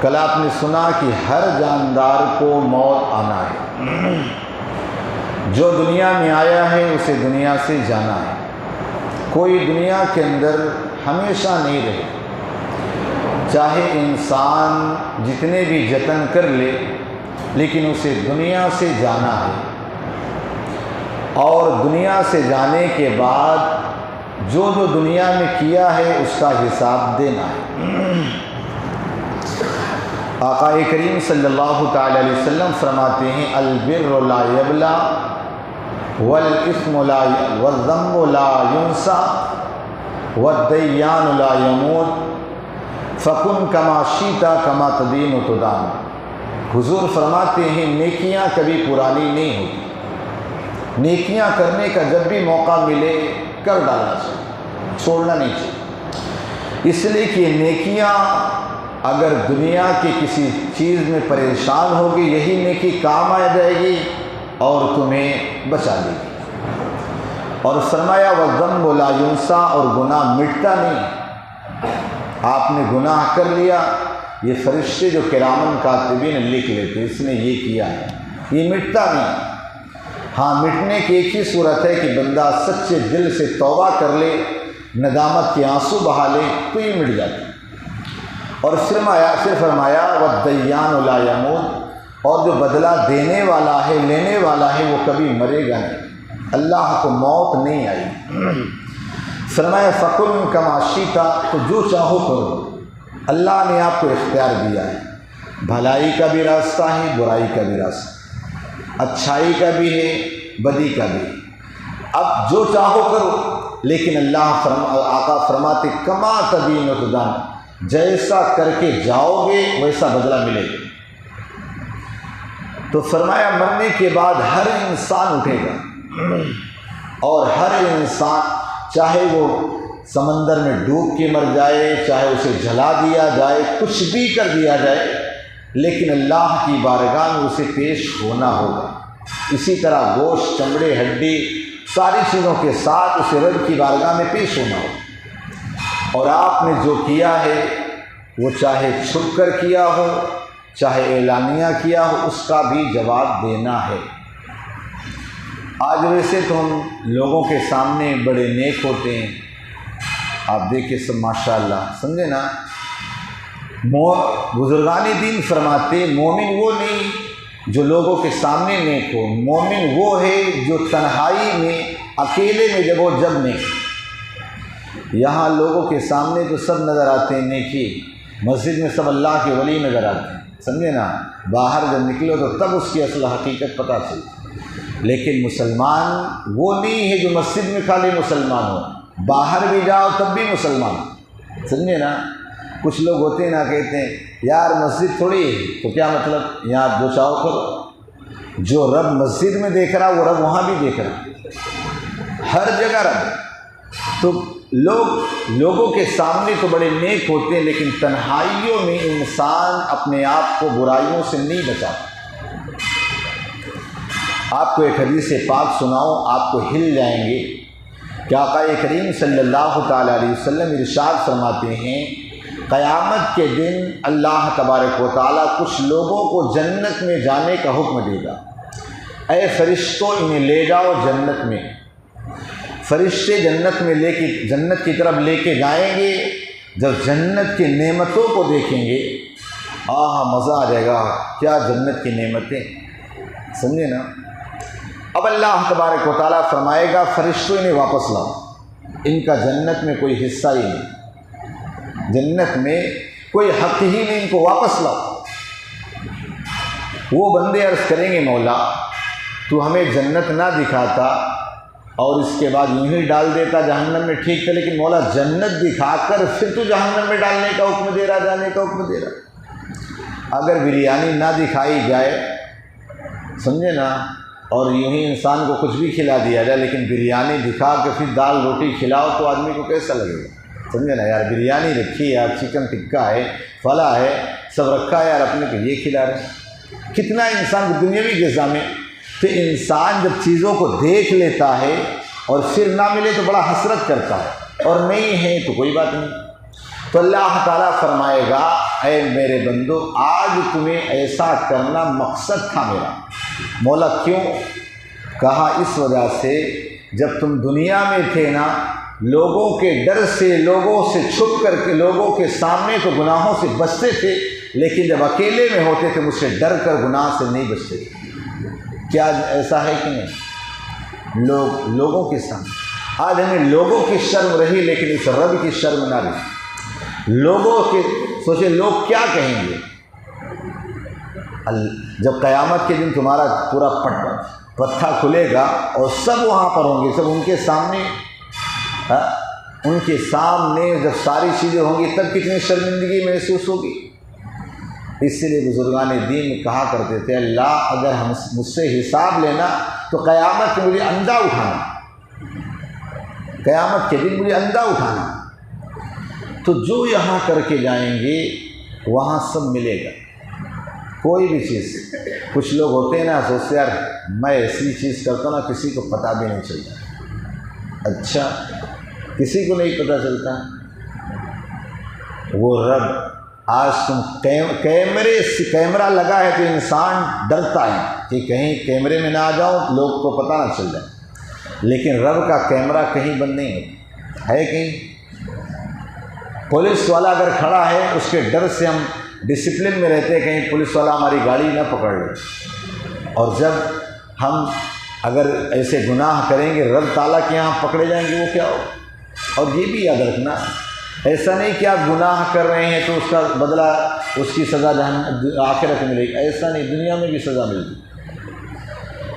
کل آپ نے سنا کہ ہر جاندار کو موت آنا ہے، جو دنیا میں آیا ہے اسے دنیا سے جانا ہے، کوئی دنیا کے اندر ہمیشہ نہیں رہے، چاہے انسان جتنے بھی جتن کر لے لیکن اسے دنیا سے جانا ہے، اور دنیا سے جانے کے بعد جو دنیا میں کیا ہے اس کا حساب دینا ہے۔ آقا کریم صلی اللہ تعالی علیہ وسلم فرماتے ہیں البر لا یبلا والاسم لا والذنب لا ینسا والدیان لا یموت فکن کما شیتا کما تدین تدان۔ حضور فرماتے ہیں نیکیاں کبھی پرانی نہیں ہوتی، نیکیاں کرنے کا جب بھی موقع ملے کر ڈالنا چاہیے، چھوڑنا نہیں چاہیے، اس لیے کہ نیکیاں اگر دنیا کی کسی چیز میں پریشان ہوگی یہی نیکی کام آ جائے گی اور تمہیں بچا دے گی۔ اور فرمایا والذنب لا ینسا، اور گناہ مٹتا نہیں۔ آپ نے گناہ کر لیا، یہ فرشتے جو کرامن کاتبین لکھ لیتے اس نے یہ کیا ہے، یہ مٹتا نہیں۔ ہاں مٹنے کی ایک ہی صورت ہے کہ بندہ سچے دل سے توبہ کر لے، ندامت کے آنسو بہا لے تو یہ مٹ جاتا ہے۔ اور پھر فرمایا والدیان لا یموت، اور جو بدلہ دینے والا ہے لینے والا ہے وہ کبھی مرے گا نہیں، اللہ کو موت نہیں آئی۔ فرمایا فکن کما شیتا، تو جو چاہو کرو، اللہ نے آپ کو اختیار دیا ہے، بھلائی کا بھی راستہ ہے برائی کا بھی راستہ، اچھائی کا بھی ہے بدی کا بھی، اب جو چاہو کرو، لیکن اللہ آقا فرماتے کما تدین تدان، جیسا کر کے جاؤ گے ویسا بدلہ ملے گا۔ تو فرمایا مرنے کے بعد ہر انسان اٹھے گا، اور ہر انسان چاہے وہ سمندر میں ڈوب کے مر جائے، چاہے اسے جلا دیا جائے، کچھ بھی کر دیا جائے، لیکن اللہ کی بارگاہ میں اسے پیش ہونا ہوگا۔ اسی طرح گوشت چمڑے ہڈی ساری چیزوں کے ساتھ اسے رب کی بارگاہ میں پیش ہونا ہوگا۔ اور آپ نے جو کیا ہے وہ چاہے چھپ کر کیا ہو چاہے اعلانیہ کیا ہو اس کا بھی جواب دینا ہے۔ آج ویسے تو ہم لوگوں کے سامنے بڑے نیک ہوتے ہیں، آپ دیکھیں سب ماشاءاللہ، سمجھے نا، بزرگان دین فرماتے مومن وہ نہیں جو لوگوں کے سامنے نیک ہو، مومن وہ ہے جو تنہائی میں اکیلے میں جب نیک۔ یہاں لوگوں کے سامنے تو سب نظر آتے ہیں نیکی، مسجد میں سب اللہ کے ولی نظر آتے ہیں، سمجھے نا، باہر جب نکلو تو تب اس کی اصل حقیقت پتہ چلتی۔ لیکن مسلمان وہ نہیں ہے جو مسجد میں خالی مسلمان ہو، باہر بھی جاؤ تب بھی مسلمان، سمجھے نا۔ کچھ لوگ ہوتے ہیں نا کہتے ہیں یار مسجد تھوڑی ہے تو کیا مطلب، یہاں جو چاہو کرو، جو رب مسجد میں دیکھ رہا وہ رب وہاں بھی دیکھ رہا، ہر جگہ رب۔ تو لوگوں کے سامنے تو بڑے نیک ہوتے ہیں لیکن تنہائیوں میں انسان اپنے آپ کو برائیوں سے نہیں بچاتا۔ آپ کو ایک حدیث پاک سناؤں، آپ کو ہل جائیں گے کہ آقا کریم صلی اللہ تعالی علیہ وسلم ارشاد فرماتے ہیں قیامت کے دن اللہ تبارک و تعالیٰ کچھ لوگوں کو جنت میں جانے کا حکم دے گا، اے فرشتوں انہیں لے جاؤ جنت میں۔ فرشتے جنت میں جنت کی طرف لے کے جائیں گے، جب جنت کی نعمتوں کو دیکھیں گے مزہ آ جائے گا، کیا جنت کی نعمتیں، سمجھے نا۔ اب اللہ تبارک و تعالیٰ فرمائے گا فرشتوں انہیں واپس لاؤ، ان کا جنت میں کوئی حصہ ہی نہیں، جنت میں کوئی حق ہی نہیں، ان کو واپس لاؤ۔ وہ بندے عرض کریں گے مولا تو ہمیں جنت نہ دکھاتا اور اس کے بعد یوں ہی ڈال دیتا جہنم میں، ٹھیک تھا، لیکن مولا جنت دکھا کر پھر تو جہنم میں ڈالنے کا حکم دے رہا، جانے کا حکم دے رہا۔ اگر بریانی نہ دکھائی جائے، سمجھے نا، اور یوں ہی انسان کو کچھ بھی کھلا دیا جائے، لیکن بریانی دکھا کے پھر دال روٹی کھلاؤ تو آدمی کو کیسا لگے گا، سمجھے نا، یار بریانی رکھی ہے، یار چکن ٹکا ہے، فلاں ہے، سب رکھا ہے، یار اپنے کو یہ کھلا رہے۔ کتنا انسان دنیاوی غذا میں، تو انسان جب چیزوں کو دیکھ لیتا ہے اور پھر نہ ملے تو بڑا حسرت کرتا ہے، اور نہیں ہے تو کوئی بات نہیں۔ تو اللہ تعالیٰ فرمائے گا اے میرے بندو آج تمہیں ایسا کرنا مقصد تھا میرا۔ مولا کیوں؟ کہا اس وجہ سے جب تم دنیا میں تھے نا، لوگوں کے ڈر سے، لوگوں سے چھپ کر کے، لوگوں کے سامنے تو گناہوں سے بچتے تھے، لیکن جب اکیلے میں ہوتے تھے مجھ سے ڈر کر گناہ سے نہیں بچتے تھے۔ کیا ایسا ہے کہ نہیں؟ لوگوں کے سامنے آج ہمیں لوگوں کی شرم رہی، لیکن اس رب کی شرم نہ رہی۔ لوگوں کے سوچے لوگ کیا کہیں گے؟ جب قیامت کے دن تمہارا پورا پتھا کھلے گا اور سب وہاں پر ہوں گے، سب ان کے سامنے، ان کے سامنے جب ساری چیزیں ہوں گی تب کتنی شرمندگی محسوس ہوگی۔ اس لیے بزرگان دین کہا کرتے تھے اللہ اگر ہم مجھ سے حساب لینا تو قیامت کے مجھے اندھا اٹھانا، قیامت کے دن مجھے اندھا اٹھانا۔ تو جو یہاں کر کے جائیں گے وہاں سب ملے گا، کوئی بھی چیز۔ کچھ لوگ ہوتے ہیں نا سوچتے یار میں ایسی چیز کرتا ہوں نا کسی کو پتہ بھی نہیں چلتا۔ اچھا کسی کو نہیں پتہ چلتا؟ وہ رب آج تم کیمرہ لگا ہے تو انسان ڈرتا ہے کہ کہیں کیمرے میں نہ آ جاؤں، لوگ کو پتہ نہ چل جائے، لیکن رب کا کیمرہ کہیں بند نہیں ہوتا ہے۔ کہیں پولیس والا اگر کھڑا ہے اس کے ڈر سے ہم ڈسپلن میں رہتے ہیں کہیں پولیس والا ہماری گاڑی نہ پکڑ لے، اور جب ہم اگر ایسے گناہ کریں گے رب تعالیٰ کے یہاں پکڑے جائیں گے وہ کیا ہو۔ اور یہ بھی یاد رکھنا ایسا نہیں کہ آپ گناہ کر رہے ہیں تو اس کا بدلہ، اس کی سزا آخرت میں ملے گی، ایسا نہیں، دنیا میں بھی سزا ملتی۔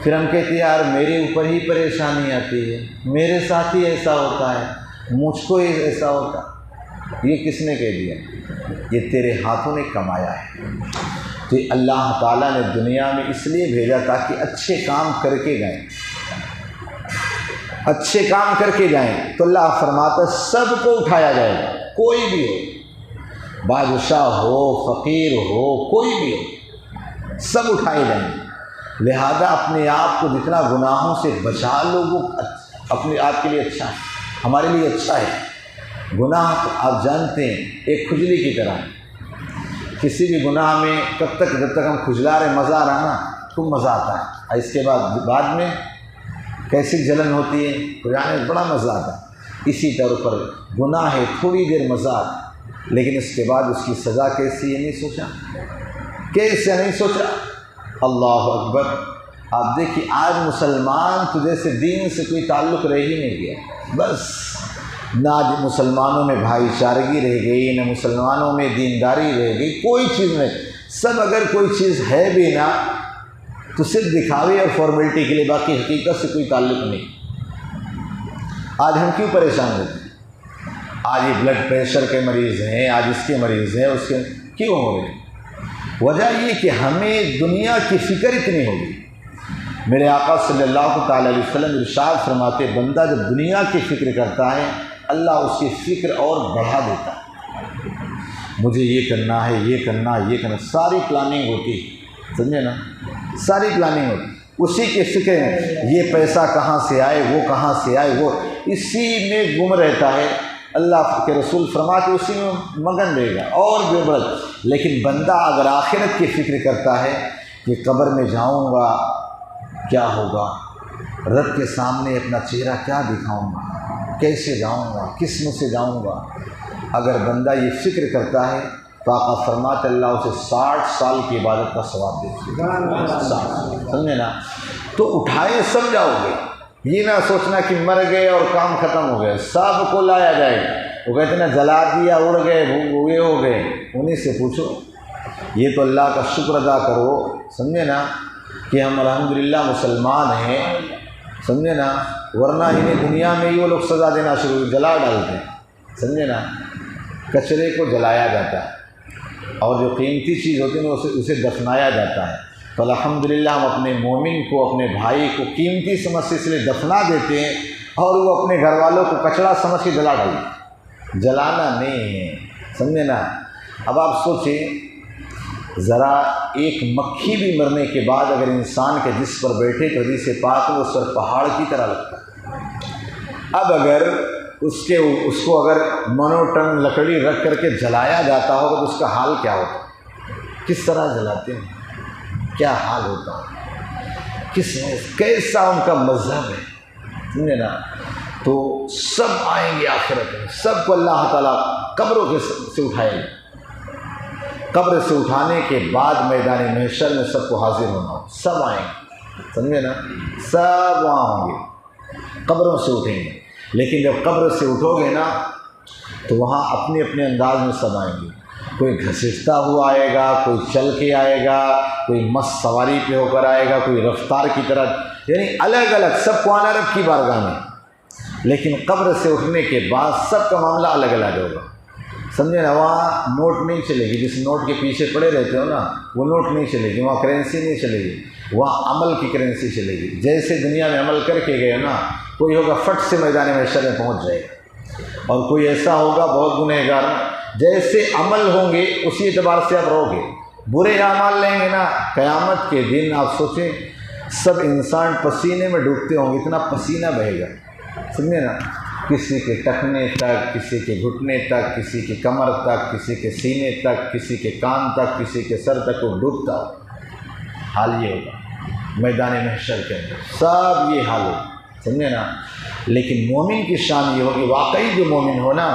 پھر ہم کہتے ہیں یار میرے اوپر ہی پریشانی آتی ہے، میرے ساتھ ہی ایسا ہوتا ہے، مجھ کو ہی ایسا ہوتا۔ یہ کس نے کہہ دیا؟ یہ تیرے ہاتھوں نے کمایا ہے۔ تو اللہ تعالیٰ نے دنیا میں اس لیے بھیجا تاکہ اچھے کام کر کے جائیں، اچھے کام کر کے جائیں۔ تو اللہ فرماتا سب کو اٹھایا جائے گا، کوئی بھی ہو، بادشاہ ہو، فقیر ہو، کوئی بھی ہو، سب اٹھائے جائیں گے۔ لہذا اپنے آپ کو جتنا گناہوں سے بچا لو وہ اپنے آپ کے لیے اچھا ہے، ہمارے لیے اچھا ہے۔ گناہ آپ جانتے ہیں ایک کھجلی کی طرح ہے، کسی بھی گناہ میں کب تک، جب تک ہم کھجلا رہے مزہ آ رہا نا خوب مزہ آتا ہے، اور اس کے بعد میں کیسی جلن ہوتی ہے، کھجانے میں بڑا مزہ آتا ہے۔ اسی طور پر گناہ ہے تھوڑی دیر مزہ آتا، لیکن اس کے بعد اس کی سزا کیسی ہے نہیں سوچا، کیسے نہیں سوچا۔ اللہ اکبر۔ آپ دیکھیے آج مسلمان تو جیسے دین سے کوئی تعلق رہ ہی نہیں گیا، بس نہ مسلمانوں میں بھائی چارگی رہ گئی، نہ مسلمانوں میں دینداری رہ گئی، کوئی چیز نہیں۔ سب اگر کوئی چیز ہے بھی نا تو صرف دکھاوے اور فارمیلٹی کے لیے، باقی حقیقت سے کوئی تعلق نہیں۔ آج ہم کیوں پریشان ہوتے ہیں؟ آج یہ بلڈ پریشر کے مریض ہیں، آج اس کے مریض ہیں، اس کے کیوں ہو رہے ہیں؟ وجہ یہ کہ ہمیں دنیا کی فکر اتنی ہوگی۔ میرے آقا صلی اللہ تعالی علیہ وسلم ارشاد فرماتے بندہ جب دنیا کی فکر کرتا ہے اللہ اس کی فکر اور بڑھا دیتا ہے۔ مجھے یہ کرنا ہے، یہ کرنا ہے، یہ کرنا، ساری پلاننگ ہوتی ہے، سمجھے نا، ساری پلاننگ ہوتی اسی کے فکر میں، یہ پیسہ کہاں سے آئے، وہ کہاں سے آئے، وہ اسی میں گم رہتا ہے۔ اللہ کے رسول فرماتے اسی میں مگن رہے گا اور بے بڑھ۔ لیکن بندہ اگر آخرت کی فکر کرتا ہے کہ قبر میں جاؤں گا کیا ہوگا، رب کے سامنے اپنا چہرہ کیا دکھاؤں گا، کیسے جاؤں گا، کس منہ سے جاؤں گا، اگر بندہ یہ فکر کرتا ہے تو آقا فرماتے اللہ اسے 60 سال کی عبادت کا ثواب دیتے ہیں، سمجھے نا۔ تو اٹھائے سب جاؤ گے، یہ نہ سوچنا کہ مر گئے اور کام ختم ہو گئے، سب کو لایا جائے گا۔ وہ کہتے ہیں نا جلا دیا اڑ گئے ہوئے ہو گئے، انہیں سے پوچھو، یہ تو اللہ کا شکر ادا کرو، سمجھے نا، کہ ہم الحمدللہ مسلمان ہیں، سمجھے نا، ورنہ انہیں دنیا میں ہی وہ لوگ سزا دینا شروع جلا ڈالتے ہیں، سمجھے نا۔ کچرے کو جلایا جاتا ہے اور جو قیمتی چیز ہوتی ہے اسے دفنایا جاتا ہے۔ تو الحمدللہ ہم اپنے مومن کو، اپنے بھائی کو قیمتی سمجھ سے اس لیے دفنا دیتے ہیں اور وہ اپنے گھر والوں کو کچڑا سمجھ کے جلا ڈالتے ہیں، جلانا نہیں ہے، سمجھے نا۔ اب آپ سوچیں ذرا ایک مکھی بھی مرنے کے بعد اگر انسان کے جسم پر بیٹھے تو حدیث پاک میں اس پر پہاڑ کی طرح لگتا ہے۔ اب اگر اس کو اگر منوٹن لکڑی رکھ کر کے جلایا جاتا ہوگا تو اس کا حال کیا ہوتا؟ کس طرح جلاتے ہیں؟ کیا حال ہوتا ہے؟ کیسا ان کا مذہب ہے، سمجھے نا؟ تو سب آئیں گے آخرت میں، سب کو اللہ تعالیٰ قبروں سے اٹھائے گا۔ قبر سے اٹھانے کے بعد میدان محشر میں سب کو حاضر ہونا ہو، سب آئیں گے، سمجھے نا؟ سب وہاں ہوں گے، قبروں سے اٹھیں گے۔ لیکن جب قبر سے اٹھو گے نا تو وہاں اپنے اپنے انداز میں سب آئیں گے، کوئی گھسیٹتا ہوا آئے گا، کوئی چل کے آئے گا، کوئی مست سواری پہ ہو کر آئے گا، کوئی رفتار کی طرح، یعنی الگ الگ سب کو آنا رب کی بارگاہ میں۔ لیکن قبر سے اٹھنے کے بعد سب کا معاملہ الگ الگ ہوگا، سمجھے نا؟ وہاں نوٹ نہیں چلے گی، جس نوٹ کے پیچھے پڑے رہتے ہو نا وہ نوٹ نہیں چلے گی، وہاں کرنسی نہیں چلے گی، وہاں عمل کی کرنسی چلے گی۔ جیسے دنیا میں عمل کر کے گئے نا، کوئی ہوگا فٹ سے میدان محشر میں پہنچ جائے گا، اور کوئی ایسا ہوگا بہت گنہگار، جیسے عمل ہوں گے اسی اعتبار سے آپ رہو گے۔ برے اعمال لیں گے نا، قیامت کے دن آپ سوچیں سب انسان پسینے میں ڈوبتے ہوں گے، اتنا پسینہ بہے گا، سمجھے نا؟ کسی کے ٹخنے تک، کسی کے گھٹنے تک، کسی کے کمر تک، کسی کے سینے تک، کسی کے کان تک، کسی کے سر تک وہ ڈوبتا ہو۔ حال یہ ہوگا میدان محشر کے اندر، سب یہ حال ہوگا، سمجھے نا؟ لیکن مومن کی شان یہ ہوگی، واقعی جو مومن ہو نا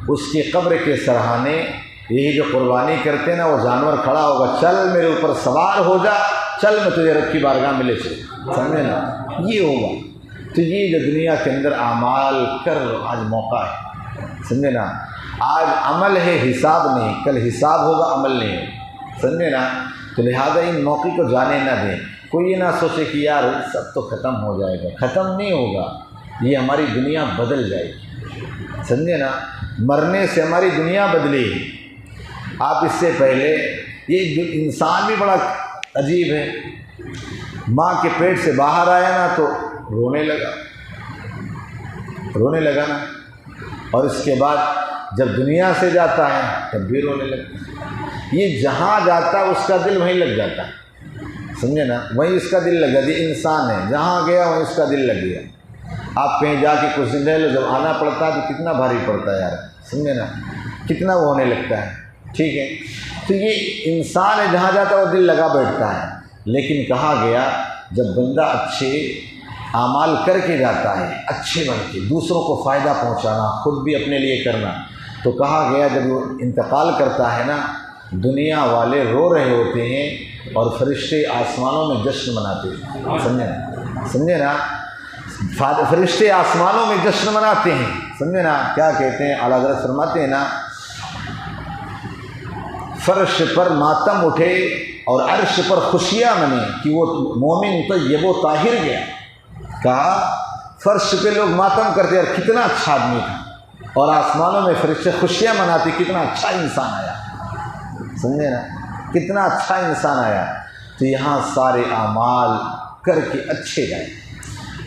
اس کی قبر کے سرہانے یہی جو قربانی کرتے نا، وہ جانور کھڑا ہوگا، چل میرے اوپر سوار ہو جا، چل میں تجھے رب کی بارگاہ میں لے چلوں، سمجھے نا؟ یہ ہوگا۔ تو یہ جو دنیا کے اندر اعمال کر آج موقع ہے، سمجھے نا؟ آج عمل ہے، حساب نہیں، کل حساب ہوگا، عمل نہیں ہوگا، سمجھے نا؟ تو لہٰذا ان موقع کو جانے نہ دیں۔ کوئی یہ نہ سوچے کہ یار سب تو ختم ہو جائے گا، ختم نہیں ہوگا، یہ ہماری دنیا بدل جائے گی، سمجھے نا؟ مرنے سے ہماری دنیا بدلی ہے۔ آپ اس سے پہلے یہ انسان بھی بڑا عجیب ہے، ماں کے پیٹ سے باہر آیا نا تو رونے لگا نا، اور اس کے بعد جب دنیا سے جاتا ہے تب بھی رونے لگتا۔ یہ جہاں جاتا ہے اس کا دل وہیں لگ جاتا ہے، سمجھے نا؟ وہیں اس کا دل لگا، یہ انسان ہے، جہاں گیا وہیں اس کا دل لگ گیا۔ آپ کہیں جا کے کچھ دن رہ لو، جب آنا پڑتا ہے تو کتنا بھاری پڑتا ہے یار، سمجھے نا؟ کتنا وہ ہونے لگتا ہے، ٹھیک ہے؟ تو یہ انسان ہے، جہاں جاتا ہے وہ دل لگا بیٹھتا ہے۔ لیکن کہا گیا جب بندہ اچھے اعمال کر کے جاتا ہے، اچھے بن کے دوسروں کو فائدہ پہنچانا، خود بھی اپنے لیے کرنا، تو کہا گیا جب وہ انتقال کرتا ہے نا، دنیا والے رو رہے ہوتے ہیں اور فرشتے آسمانوں میں جشن مناتے ہیں، سمجھے نا؟ فرشتے آسمانوں میں جشن مناتے ہیں، سمجھے نا؟ کیا کہتے ہیں؟ اعلیٰ حضرت فرماتے ہیں نا، فرش پر ماتم اٹھے اور عرش پر خوشیاں منی کہ وہ مومن طیب و طاہر گیا۔ کہا فرش پہ لوگ ماتم کرتے اور کتنا اچھا آدمی تھا، اور آسمانوں میں فرشتے خوشیاں مناتے کتنا اچھا انسان آیا، سمجھے نا؟ کتنا اچھا انسان آیا۔ تو یہاں سارے اعمال کر کے اچھے جائیں،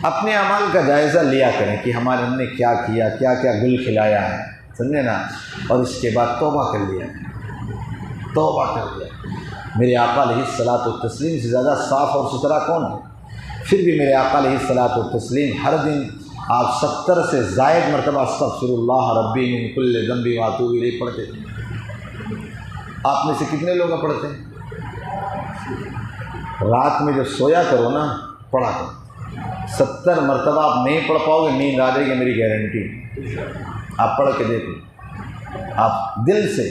اپنے اعمال کا جائزہ لیا کریں کہ ہمارے ہم نے کیا کیا، کیا کیا گل کھلایا ہے، سمجھے نا؟ اور اس کے بعد توبہ کر لیا، توبہ کر لیا۔ میرے آقا علیہ الصلاۃ والتسلیم سے زیادہ صاف اور ستھرا کون ہے؟ پھر بھی میرے آقا علیہ الصلاۃ والتسلیم ہر دن آپ 70 سے زائد مرتبہ استغفر اللہ ربی من کل ذنب واتوب الیہ پڑھتے تھے۔ آپ میں سے کتنے لوگ پڑھتے ہیں؟ رات میں جب سویا کرو نا پڑھا کرو، 70 مرتبہ آپ نہیں پڑھ پاؤ گے، نیند آ جائے گی، میری گارنٹی۔ آپ پڑھ کے دیکھو، آپ دل سے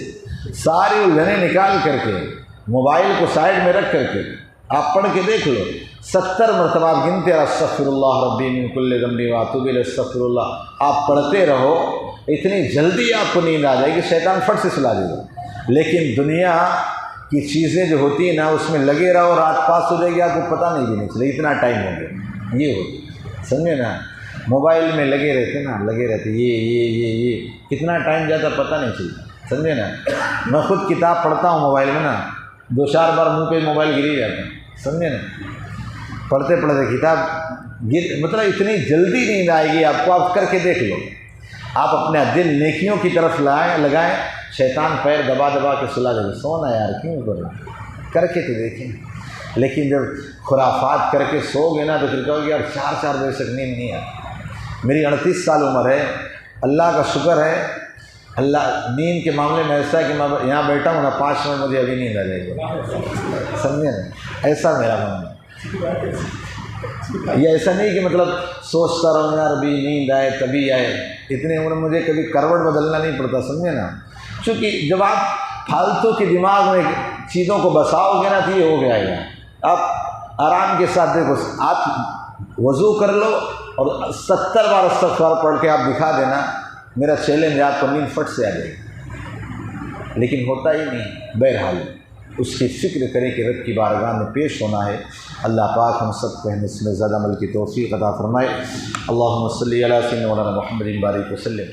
ساری الجھنیں نکال کر کے، موبائل کو سائڈ میں رکھ کر کے آپ پڑھ کے دیکھ لو، 70 مرتبہ آپ گنتے استغفر اللہ ربی من کل ذنب واتوب الیہ استغفر اللہ، آپ پڑھتے رہو، اتنی جلدی آپ کو نیند آ جائے گی، شیطان فٹ سے سلا دے گا۔ لیکن دنیا کی چیزیں جو ہوتی ہیں نا اس میں لگے رہو، رات پاس ہو جائے گی، آپ کو پتہ نہیں بھی نہیں چلے اتنا ٹائم ہو گیا، یہ ہوتی، سمجھے نا؟ موبائل میں لگے رہتے نا، لگے رہتے، یہ کتنا ٹائم جاتا پتہ نہیں چلتا، سمجھے نا؟ میں خود کتاب پڑھتا ہوں موبائل میں نا، 2-4 بار منہ پہ موبائل گر ہی جاتا ہے، سمجھے نا؟ پڑھتے پڑھتے کتاب مطلب اتنی جلدی نیند آئے گی آپ کو، آپ کر کے دیکھ لو، آپ اپنا دل نیکیوں کی طرف لگائیں، شیطان پیر دبا دبا کے سلا دے گا، سونا یار کیوں کر کے تو دیکھیں۔ لیکن جب خرافات کر کے سو گے نا تو پھر کہو گے یار 4 بجے تک نیند نہیں آتی۔ میری 38 سال عمر ہے، اللہ کا شکر ہے، اللہ نیند کے معاملے میں ایسا ہے کہ میں یہاں بیٹھا ہوں نا 5 منٹ مجھے ابھی نیند آ جائے گی، سمجھے نا، ایسا میرا ماننا ہے۔ یہ ایسا نہیں کہ مطلب سوچتا رہوں یار ابھی نیند آئے تبھی آئے، اتنے عمر مجھے کبھی کروٹ بدلنا نہیں پڑتا، سمجھے نا، چونکہ جب آپ پھالتو کے دماغ میں چیزوں کو بساؤ گے نا تو یہ ہو گیا ہے۔ آپ آرام کے ساتھ دیکھو، آپ وضو کر لو اور 70 بار استغفار پڑھ کے آپ دکھا دینا، میرا چیلنج ہے، آپ کو نیند فٹ سے آ جائے گی، لیکن ہوتا ہی نہیں۔ بہرحال اس کی فکر کرے کہ رب کی بارگاہ میں پیش ہونا ہے۔ اللہ پاک ہم سب کو اس میں زیادہ عمل کی توفیق عطا فرمائے۔ اللہم صلی علی سیدنا مولانا محمد بارک وسلم۔